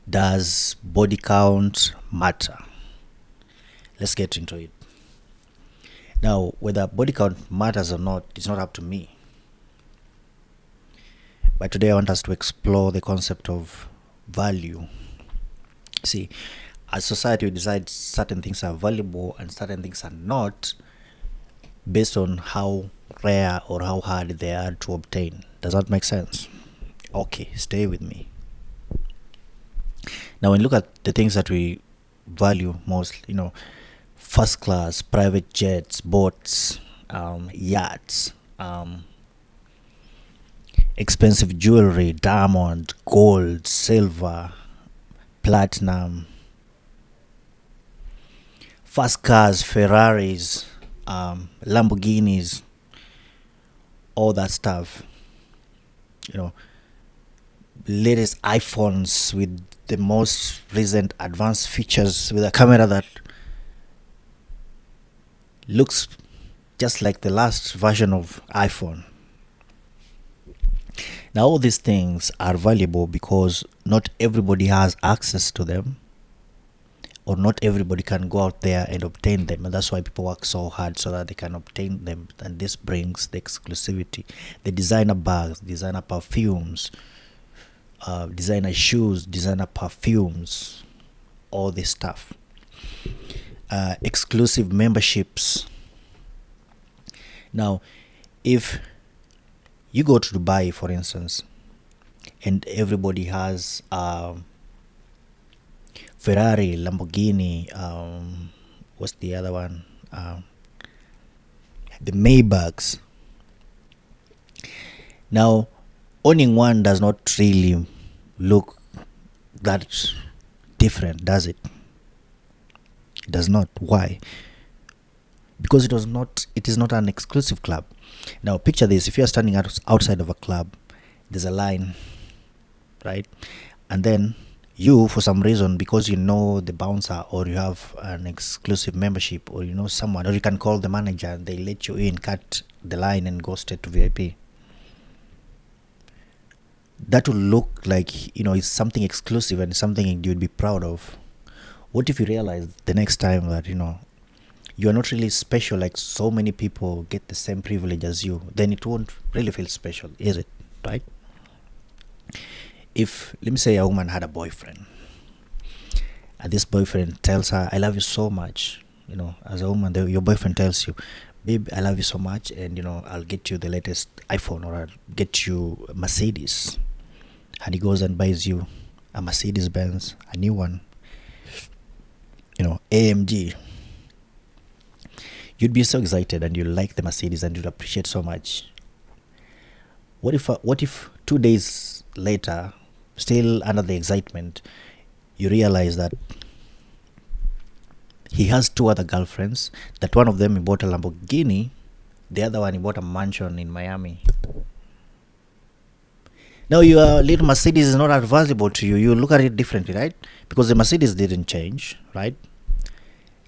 Does body count matter? Let's get into it. Now, whether body count matters or not, it's not up to me. But today I want us to explore the concept of value. See, as society, we decide certain things are valuable and certain things are not based on how rare or how hard they are to obtain. Does that make sense? Okay, stay with me. Now, when you look at the things that we value most, first class, private jets, boats, yachts, expensive jewelry, diamond, gold, silver, platinum, fast cars, Ferraris, Lamborghinis, all that stuff. Latest iPhones with the most recent advanced features with a camera that looks just like the last version of iPhone. Now, all these things are valuable because not everybody has access to them, or not everybody can go out there and obtain them, and that's why people work so hard so that they can obtain them. And this brings the exclusivity, the designer bags, designer perfumes, designer shoes, designer perfumes, all this stuff, exclusive memberships. Now, if you go to Dubai, for instance, and everybody has Ferrari, Lamborghini, what's the other one? The Maybachs. Now, owning one does not really look that different, does it? It does not. Why? Because it is not an exclusive club. Now, picture this: if you are standing outside of a club, there's a line, right? And then you, for some reason, because you know the bouncer, or you have an exclusive membership, or you know someone, or you can call the manager and they let you in, cut the line and go straight to VIP. That will look like, it's something exclusive and something you'd be proud of. What if you realize the next time that, you're not really special, like so many people get the same privilege as you? Then it won't really feel special, is it? Right? If, let me say, a woman had a boyfriend, and this boyfriend tells her, I love you so much. As a woman, your boyfriend tells you, babe, I love you so much, and I'll get you the latest iPhone, or I'll get you a Mercedes. And he goes and buys you a Mercedes Benz, a new one, AMG. You'd be so excited, and you'll like the Mercedes, and you'd appreciate so much. What if 2 days later, still under the excitement, you realize that he has 2 other girlfriends, that one of them he bought a Lamborghini, the other one he bought a mansion in Miami. Now, your little Mercedes is not advisable to you. You look at it differently, right? Because the Mercedes didn't change, right?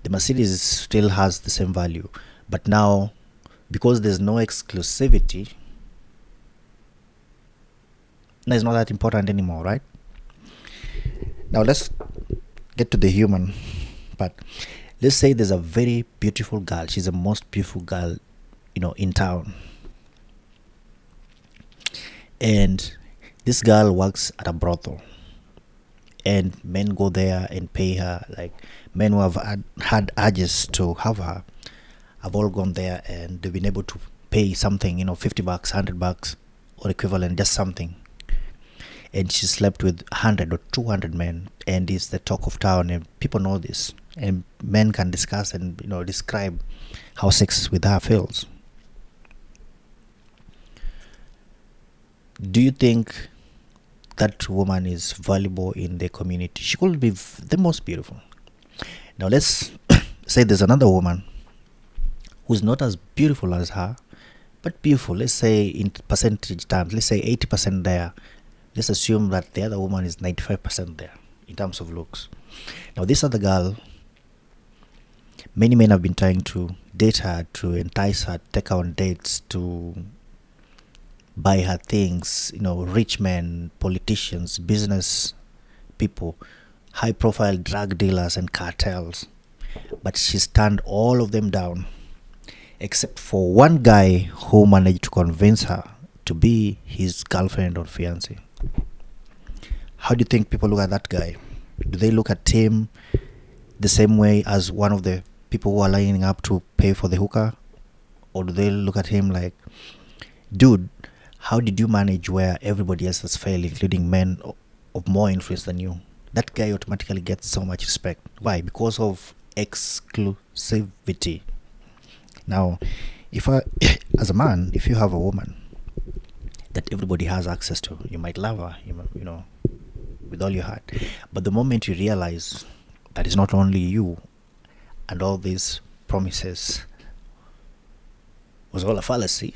The Mercedes still has the same value. But now, because there's no exclusivity, it's not that important anymore, right? Now, let's get to the human part. Let's say there's a very beautiful girl. She's the most beautiful girl, in town. And this girl works at a brothel, and men go there and pay her. Like, men who have had urges to have her have all gone there, and they've been able to pay something, $50, $100 or equivalent, just something. And she slept with 100 or 200 men, and is the talk of town, and people know this, and men can discuss and describe how sex with her feels. Do you think that woman is valuable in the community? She could be the most beautiful. Now, let's say there's another woman who's not as beautiful as her, but beautiful. Let's say in percentage terms, let's say 80% there. Let's assume that the other woman is 95% there in terms of looks. Now, this other girl, many men have been trying to date her, to entice her, take her on dates, to buy her things. Rich men, politicians, business people, high profile drug dealers and cartels, but she's turned all of them down except for one guy who managed to convince her to be his girlfriend or fiancé. How do you think people look at that guy? Do they look at him the same way as one of the people who are lining up to pay for the hookah? Or do they look at him like, dude, how did you manage where everybody else has failed, including men of more influence than you? That guy automatically gets so much respect. Why? Because of exclusivity. Now, as a man, if you have a woman that everybody has access to, you might love her, you know, with all your heart. But the moment you realize that it's not only you and all these promises was all a fallacy,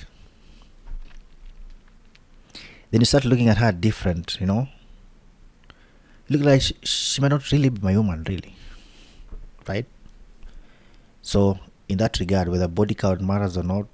then you start looking at her different, you know. Look like she might not really be my woman, really. Right? So, in that regard, whether body count matters or not,